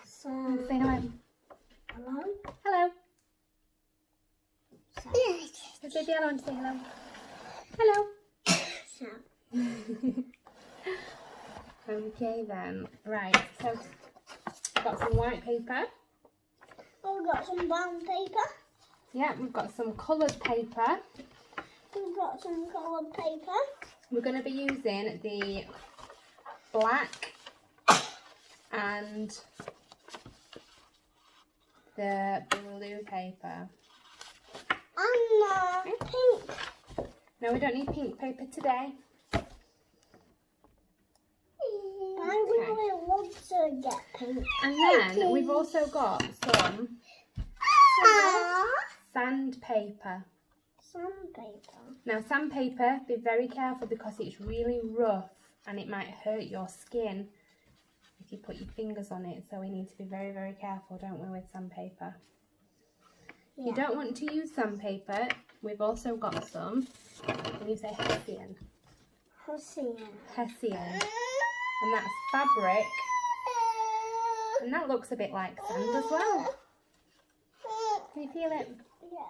So, say hello. hello? Hello. So, Let's say hello and say hello. Hello. so. Okay then. Right, so I've got some white paper. Oh, we've got some brown paper. Yeah, we've got some coloured paper. We've got some coloured paper. We're going to be using the black and the blue paper. And pink. No, we don't need pink paper today. I really want to get pink. And then we've also got some sandpaper. Sandpaper. Now sandpaper, be very careful because it's really rough and it might hurt your skin if you put your fingers on it. So we need to be very, very careful, don't we, with sandpaper. Yeah. You don't want to use sandpaper. We've also got some, can you say Hessian? Hessian. And that's fabric. And that looks a bit like sand as well. Can you feel it? Yeah.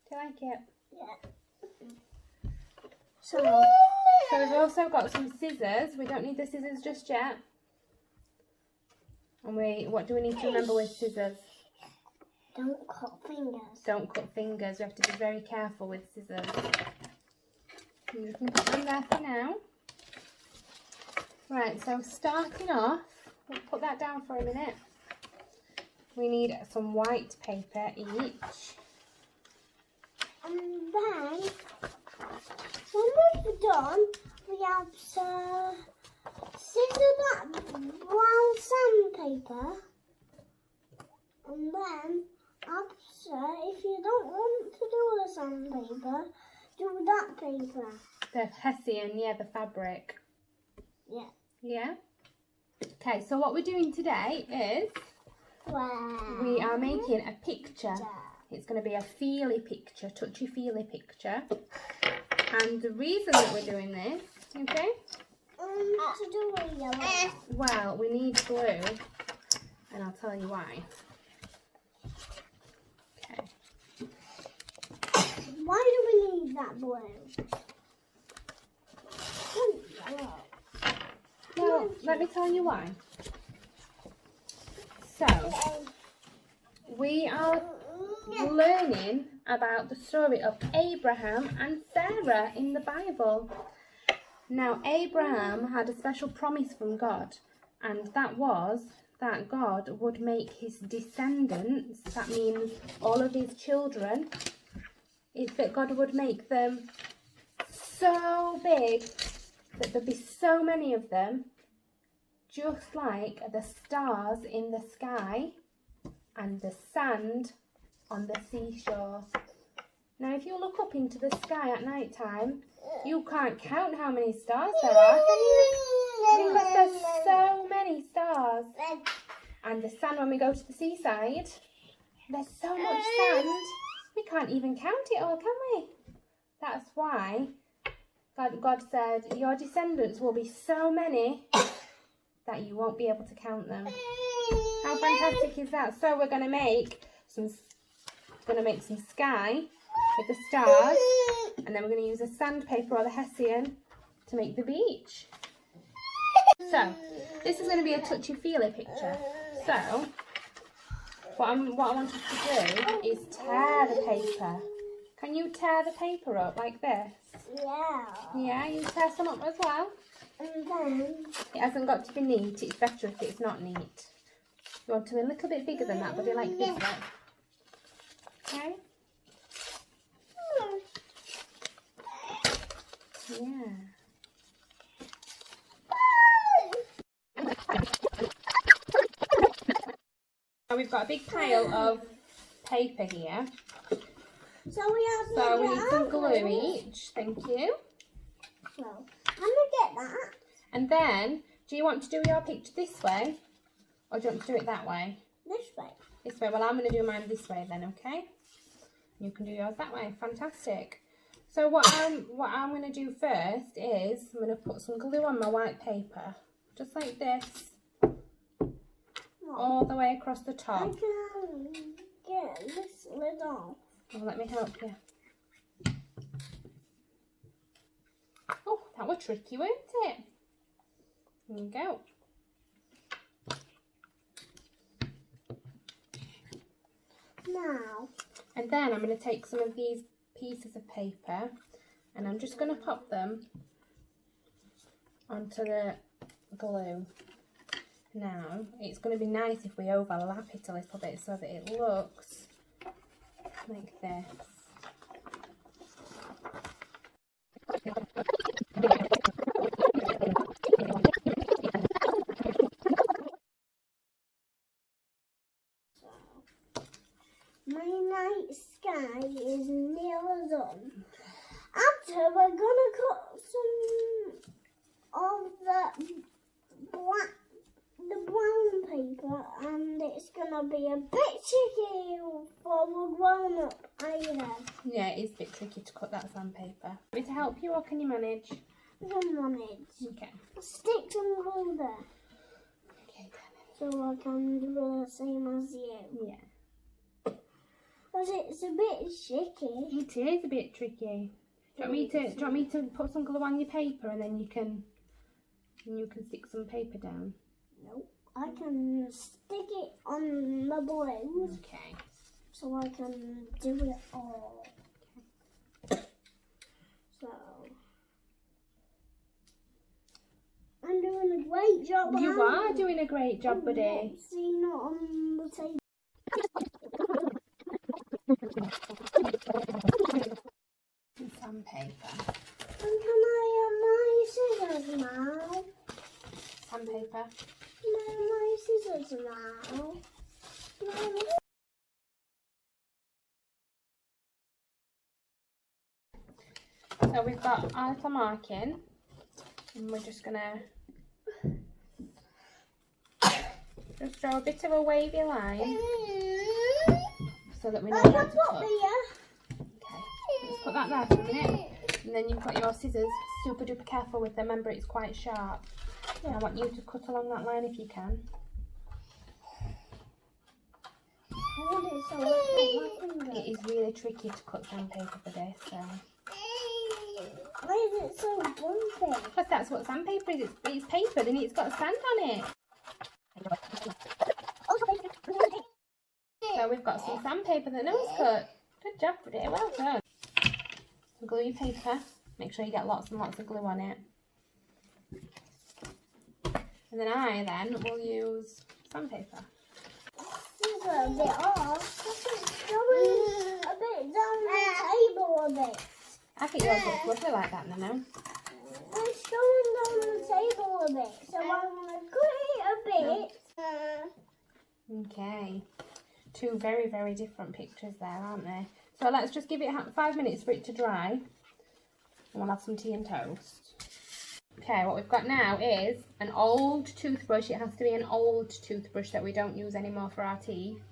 Do you like it? Yeah. So we've also got some scissors. We don't need the scissors just yet. And what do we need to remember with scissors? Don't cut fingers. Don't cut fingers. We have to be very careful with scissors. And you can put them there for now. Right, so starting off, we'll put that down for a minute. We need some white paper each. And then, when we've done, we have to scissor that brown sandpaper. And then, after, if you don't want to do the sandpaper, do that paper. The Hessian, yeah, the fabric. Yeah. Yeah? Okay, so what we're doing today is Wow. we are making a picture. It's going to be a feely picture, touchy-feely picture. And the reason that we're doing this, okay? To do a yellow. Well, we need glue, and I'll tell you why. Okay. Why do we need that blue? Oh, yellow. Well, let me tell you why. So, we are learning about the story of Abraham and Sarah in the Bible. Now, Abraham had a special promise from God, and that was that God would make his descendants, that means all of his children, is that God would make them so big that there'd be so many of them, just like the stars in the sky and the sand on the seashore. Now, if you look up into the sky at night time, you can't count how many stars there are, can you? Because there's so many stars. And the sand, when we go to the seaside, there's so much sand, we can't even count it all, can we? That's why God said, your descendants will be so many that you won't be able to count them. How fantastic is that? So we're going to make some sky with the stars, and then we're going to use a sandpaper or the Hessian to make the beach. So this is going to be a touchy-feely picture. So what I want us to do is tear the paper. Can you tear the paper up like this? Yeah. Yeah, you tear some up as well. And then, It hasn't got to be neat, it's better if it's not neat. You want to be a little bit bigger than that, but like this, right? Okay? Yeah. So we've got a big pile of paper here. so we need some glue each, thank you. So, I'm going to get that. And then, do you want to do your picture this way? Or do you want to do it that way? This way. This way. Well, I'm going to do mine this way then, okay? You can do yours that way. Fantastic. So what I'm going to do first is I'm going to put some glue on my white paper. Just like this. No. all the way across the I top. can get this lid off. Well, let me help you. Oh, that was tricky, weren't it? There you go. Now. And then I'm going to take some of these pieces of paper and I'm just going to pop them onto the glue. Now, it's going to be nice if we overlap it a little bit so that it looks like this. My night sky is nearly done. After we're gonna cut some of the brown paper, and it's gonna be a bit tricky for the grown up either. Yeah, it is a bit tricky to cut that sandpaper. Want me to help you or can you manage? I can manage. Okay. Stick some glue there, Okay, so I can do the same as you. yeah. Because it's a bit tricky. It is a bit tricky. Do you want me to put some glue on your paper and then you can stick some paper down? Nope. I can stick it on the blue. Okay. So I can do it all. So I'm doing a great job. You are doing a great job, buddy. See, not on the table. Sandpaper. And can I have my scissors now? Sandpaper. Can I have my scissors now? So we've got our little marking and we're just gonna just draw a bit of a wavy line so that we know I where can to put cut. here. Okay, let's put that there for a minute. And then you've got your scissors, super duper careful with them, remember it's quite sharp. And I want you to cut along that line if you can. I want it so I can put my It is really tricky to cut sandpaper for this, so. Why is it so bumpy? Because that's what sandpaper is, it's papered and it's got sand on it. So we've got some sandpaper that nose cut. Good job, buddy, well done. So glue your paper, make sure you get lots and lots of glue on it. And then I will use sandpaper. This is a bit off. It's going a bit down the table a bit. I think yours looks lovely like that, Nano. It's going down the table a bit, so I'm going to cut it a bit. Okay. Two very, very different pictures there, aren't they? So let's just give it 5 minutes for it to dry. And we'll have some tea and toast. Okay, what we've got now is an old toothbrush. It has to be an old toothbrush that we don't use anymore for our teeth.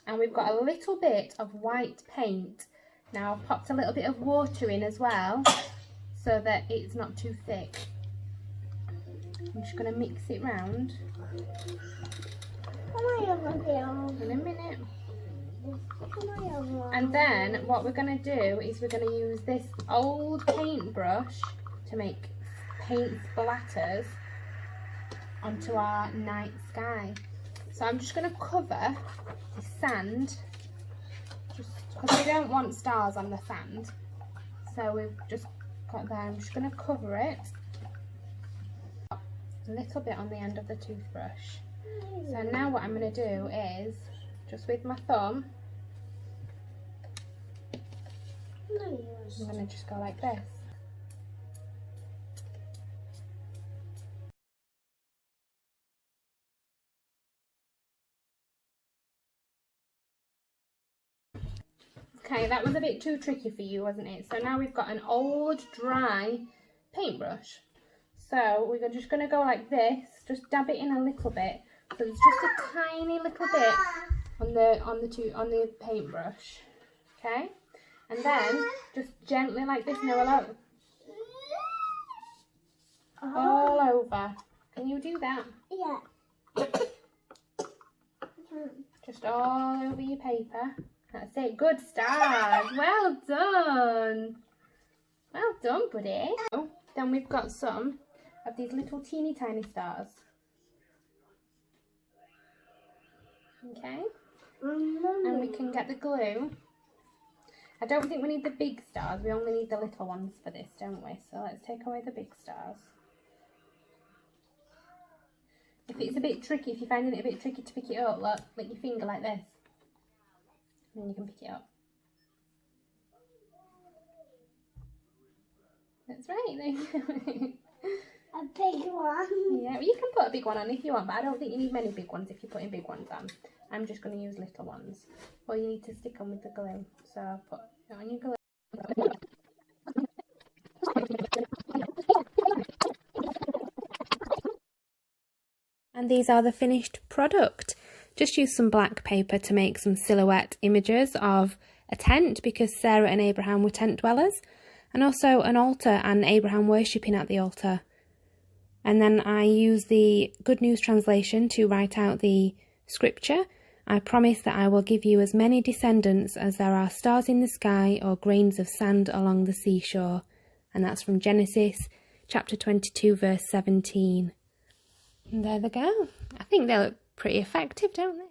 And we've got a little bit of white paint. Now I've popped a little bit of water in as well, so that it's not too thick. I'm just going to mix it round. In a minute. And then what we're going to do is we're going to use this old paintbrush to make paint splatters onto our night sky. So I'm just going to cover the sand, just because we don't want stars on the sand. So we've just got there. I'm just going to cover it a little bit on the end of the toothbrush. So now what I'm going to do is, just with my thumb, I'm going to just go like this. Okay, that was a bit too tricky for you, wasn't it? So now we've got an old dry paintbrush. So we're just going to go like this, just dab it in a little bit. So there's just a tiny little bit on the paintbrush. Okay? And then just gently like this, no, all over. Can you do that? Yeah. Just all over your paper. That's it. Good start. Well done. Well done, buddy. Then we've got some of these little teeny tiny stars. Okay. And we can get the glue. I don't think we need the big stars. We only need the little ones for this, don't we? So let's take away the big stars. If it's a bit tricky, if you're finding it a bit tricky to pick it up, look, like your finger like this. And then you can pick it up. That's right, there you go. A big one. Yeah, well, you can put a big one on if you want, but I don't think you need many big ones if you're putting big ones on. I'm just going to use little ones. Or you need to stick them with the glue. So I'll put it on your glue. And these are the finished product. Just use some black paper to make some silhouette images of a tent, because Sarah and Abraham were tent dwellers, and also an altar and Abraham worshipping at the altar. And then I use the Good News translation to write out the scripture. I promise that I will give you as many descendants as there are stars in the sky or grains of sand along the seashore. And that's from Genesis chapter 22 verse 17. And there they go. I think they look pretty effective, don't they?